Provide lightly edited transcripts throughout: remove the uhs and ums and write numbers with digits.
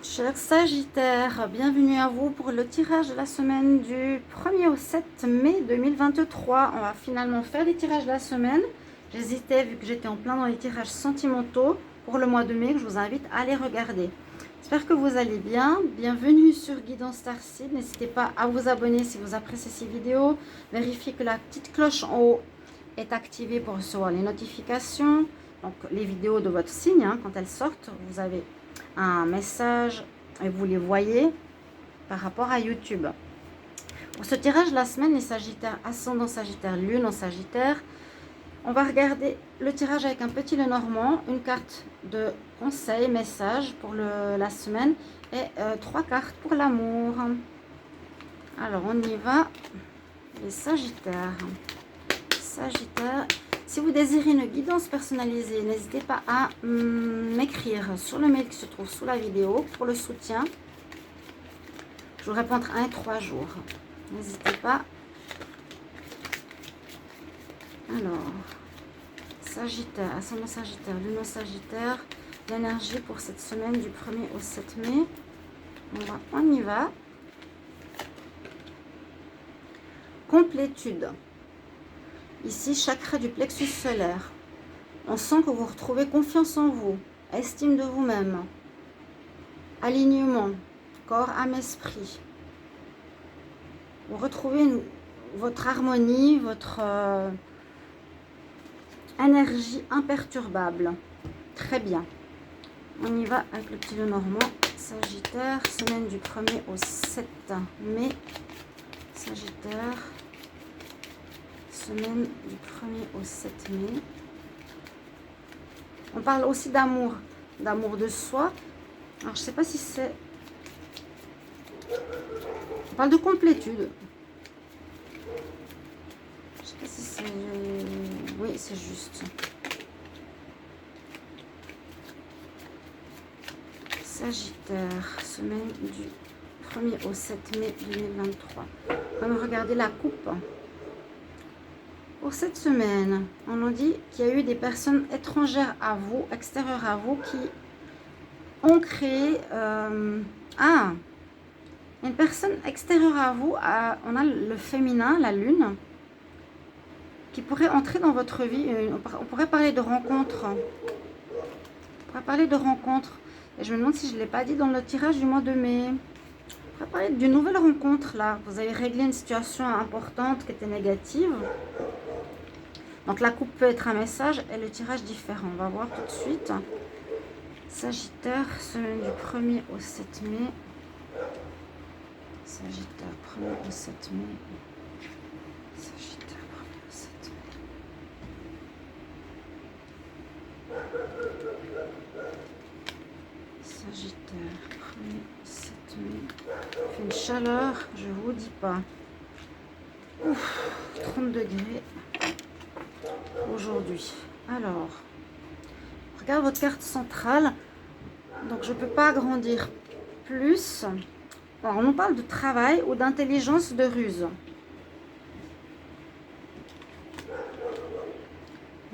Chers Sagittaires, bienvenue à vous pour le tirage de la semaine du 1er au 7 mai 2023. On va finalement faire les tirages de la semaine. J'hésitais vu que j'étais en plein dans les tirages sentimentaux pour le mois de mai, que je vous invite à les regarder. J'espère que vous allez bien. Bienvenue sur Guidance Starseed. N'hésitez pas à vous abonner si vous appréciez ces vidéos. Vérifiez que la petite cloche en haut est activée pour recevoir les notifications. Donc les vidéos de votre signe, quand elles sortent, vous avez un message et vous les voyez par rapport à YouTube. Pour ce tirage de la semaine, les Sagittaires, ascendant Sagittaire, Lune en Sagittaire, on va regarder le tirage avec un petit Lenormand, une carte de conseil, message pour la semaine et 3 cartes pour l'amour. Alors on y va, les Sagittaires. Sagittaire. Si vous désirez une guidance personnalisée, n'hésitez pas à m'écrire sur le mail qui se trouve sous la vidéo pour le soutien. Je vous réponds entre 1 et 3 jours. N'hésitez pas. Alors, Sagittaire, ascendant Sagittaire, Lune Sagittaire, l'énergie pour cette semaine du 1er au 7 mai. On y va. Complétude. Ici, chakra du plexus solaire. On sent que vous retrouvez confiance en vous, estime de vous-même, alignement, corps, âme, esprit. Vous retrouvez votre harmonie, votre énergie imperturbable. Très bien. On y va avec le petit Lenormand. Sagittaire, semaine du 1er au 7 mai. Sagittaire. Semaine du 1er au 7 mai. On parle aussi d'amour, d'amour de soi. Alors, je ne sais pas si c'est... On parle de complétude. Je ne sais pas si c'est... Oui, c'est juste. Sagittaire, semaine du 1er au 7 mai 2023. On va regarder la coupe. Pour cette semaine, on nous dit qu'il y a eu des personnes étrangères à vous, extérieures à vous, qui ont créé... une personne extérieure à vous, on a le féminin, la lune, qui pourrait entrer dans votre vie. On pourrait parler de rencontres. On pourrait parler de rencontres. Et je me demande si je ne l'ai pas dit dans le tirage du mois de mai. On pourrait parler d'une nouvelle rencontre, là. Vous avez réglé une situation importante qui était négative. Donc la coupe peut être un message et le tirage différent. On va voir tout de suite. Sagittaire, semaine du 1er au 7 mai. Sagittaire, 1er au 7 mai. Sagittaire, 1er au 7 mai. Sagittaire, 1er au 7 mai. Il fait une chaleur, je vous dis pas. Ouf, 30 degrés. Aujourd'hui. Alors, regarde votre carte centrale. Donc, je ne peux pas agrandir plus. Alors, on nous parle de travail ou d'intelligence de ruse.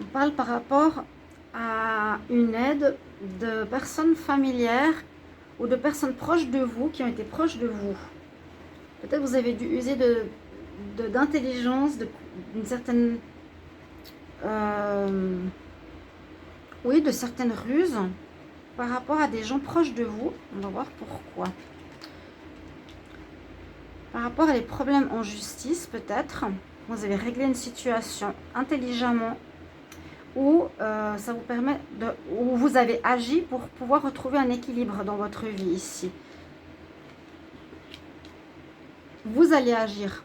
On parle par rapport à une aide de personnes familières ou de personnes proches de vous qui ont été proches de vous. Peut-être vous avez dû user d'intelligence, d'une certaine... oui, de certaines ruses par rapport à des gens proches de vous. On va voir pourquoi. Par rapport à des problèmes en justice, peut-être, vous avez réglé une situation intelligemment ou ça vous permet de, ou vous avez agi pour pouvoir retrouver un équilibre dans votre vie ici. Vous allez agir,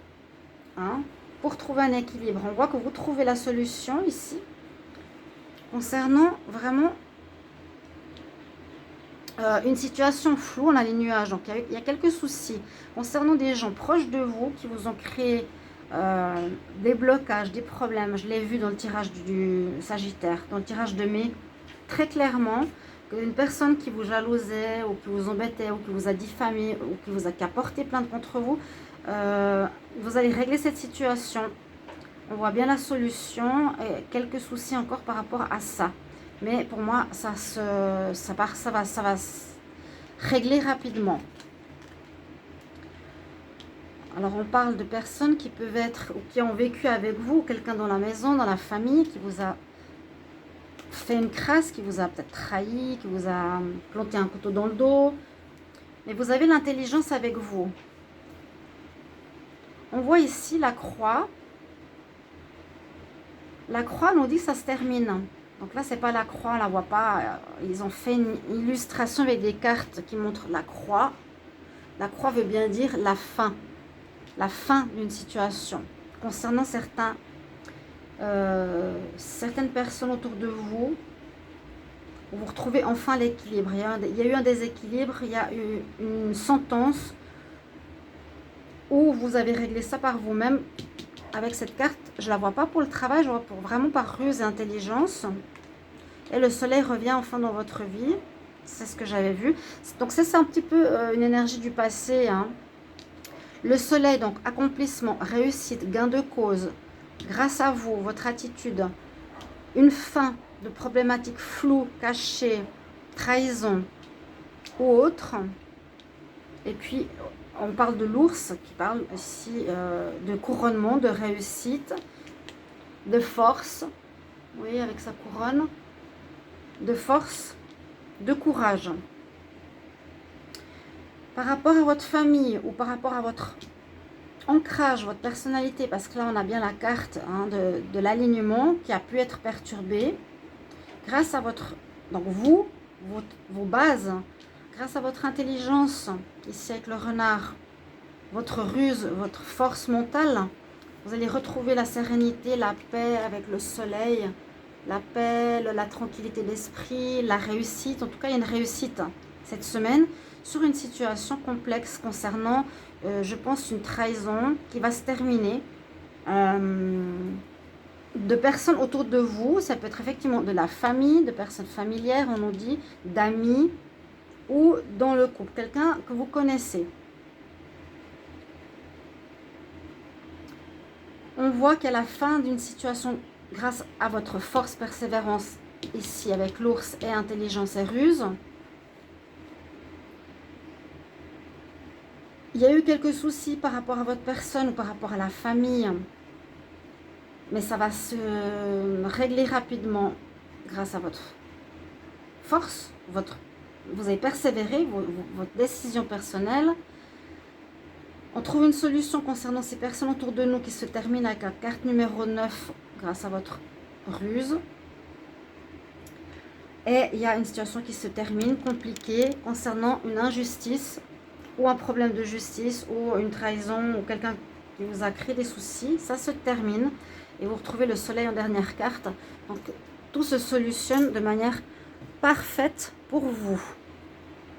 pour trouver un équilibre. On voit que vous trouvez la solution ici concernant vraiment une situation floue. On a les nuages, donc il y a quelques soucis concernant des gens proches de vous qui vous ont créé des blocages, des problèmes. Je l'ai vu dans le tirage du Sagittaire, dans le tirage de mai, très clairement, qu'une personne qui vous jalousait ou qui vous embêtait ou qui vous a diffamé ou qui a porté plainte contre vous, vous allez régler cette situation. On voit bien la solution et quelques soucis encore par rapport à ça. Mais pour moi, ça va régler rapidement. Alors on parle de personnes qui peuvent être ou qui ont vécu avec vous, quelqu'un dans la maison, dans la famille, qui vous a fait une crasse, qui vous a peut-être trahi, qui vous a planté un couteau dans le dos. Mais vous avez l'intelligence avec vous. On voit ici la croix. La croix nous dit que ça se termine. Donc là, c'est pas la croix, on la voit pas. Ils ont fait une illustration avec des cartes qui montrent la croix. La croix veut bien dire la fin d'une situation. Concernant certaines personnes autour de vous, vous retrouvez enfin l'équilibre. Il y a eu un déséquilibre, il y a eu une sentence où vous avez réglé ça par vous-même. Avec cette carte, je ne la vois pas pour le travail, je la vois vraiment par ruse et intelligence. Et le soleil revient enfin dans votre vie. C'est ce que j'avais vu. Donc c'est un petit peu une énergie du passé. Hein. Le soleil, donc accomplissement, réussite, gain de cause. Grâce à vous, votre attitude. Une fin de problématiques floues, cachées, trahison ou autre. Et puis, on parle de l'ours qui parle ici de couronnement, de réussite, de force. Vous voyez, avec sa couronne. De force, de courage. Par rapport à votre famille ou par rapport à votre ancrage, votre personnalité, parce que là on a bien la carte hein, de l'alignement qui a pu être perturbé grâce à votre, donc vous, vos bases, grâce à votre intelligence, ici avec le renard, votre ruse, votre force mentale, vous allez retrouver la sérénité, la paix avec le soleil, la paix, la tranquillité d'esprit, la réussite. En tout cas, il y a une réussite cette semaine sur une situation complexe concernant, je pense, une trahison qui va se terminer. De personnes autour de vous, ça peut être effectivement de la famille, de personnes familières, on nous dit, d'amis ou dans le couple, quelqu'un que vous connaissez. On voit qu'à la fin d'une situation, grâce à votre force, persévérance, ici avec l'ours et intelligence et ruse, il y a eu quelques soucis par rapport à votre personne ou par rapport à la famille. Mais ça va se régler rapidement grâce à votre force. Vous avez persévéré, votre décision personnelle. On trouve une solution concernant ces personnes autour de nous qui se termine avec la carte numéro 9 grâce à votre ruse. Et il y a une situation qui se termine compliquée concernant une injustice ou un problème de justice ou une trahison ou quelqu'un qui vous a créé des soucis. Ça se termine et vous retrouvez le soleil en dernière carte. Donc tout se solutionne de manière parfaite pour vous.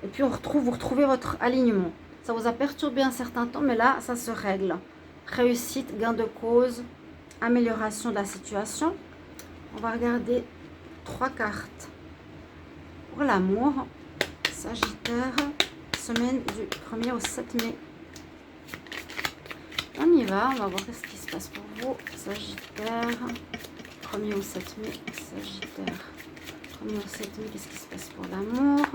Et puis vous retrouvez votre alignement. Ça vous a perturbé un certain temps, mais là, ça se règle. Réussite, gain de cause, amélioration de la situation. On va regarder 3 cartes pour l'amour. Sagittaire, semaine du 1er au 7 mai. On y va, on va voir ce qui se passe pour vous. Sagittaire, 1er au 7 mai, Sagittaire. 1er au 7 mai, qu'est-ce qui se passe pour l'amour ?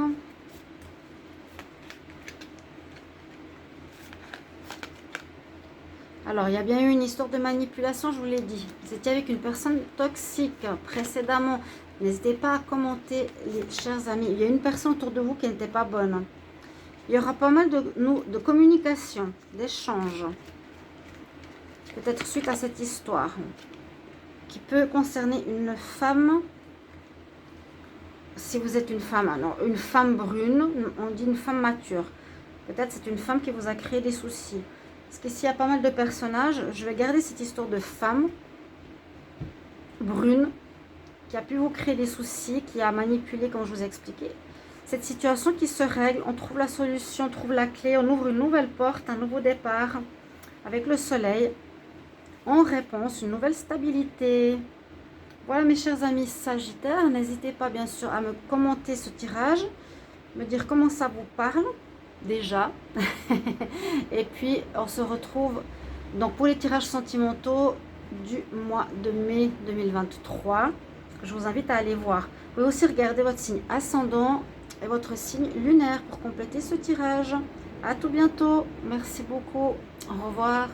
Alors, il y a bien eu une histoire de manipulation, je vous l'ai dit. Vous étiez avec une personne toxique précédemment. N'hésitez pas à commenter, les chers amis. Il y a une personne autour de vous qui n'était pas bonne. Il y aura pas mal de communication, d'échanges. Peut-être suite à cette histoire. Qui peut concerner une femme. Si vous êtes une femme, alors une femme brune, on dit une femme mature. Peut-être c'est une femme qui vous a créé des soucis. Parce qu'ici, il y a pas mal de personnages. Je vais garder cette histoire de femme brune qui a pu vous créer des soucis, qui a manipulé, comme je vous ai expliqué. Cette situation qui se règle, on trouve la solution, on trouve la clé, on ouvre une nouvelle porte, un nouveau départ avec le soleil. En réponse, une nouvelle stabilité. Voilà mes chers amis Sagittaires. N'hésitez pas bien sûr à me commenter ce tirage, me dire comment ça vous parle. Déjà et puis on se retrouve donc pour les tirages sentimentaux du mois de mai 2023. Je vous invite à aller voir. Vous pouvez aussi regarder votre signe ascendant et votre signe lunaire pour compléter ce tirage. À tout bientôt. Merci beaucoup. Au revoir.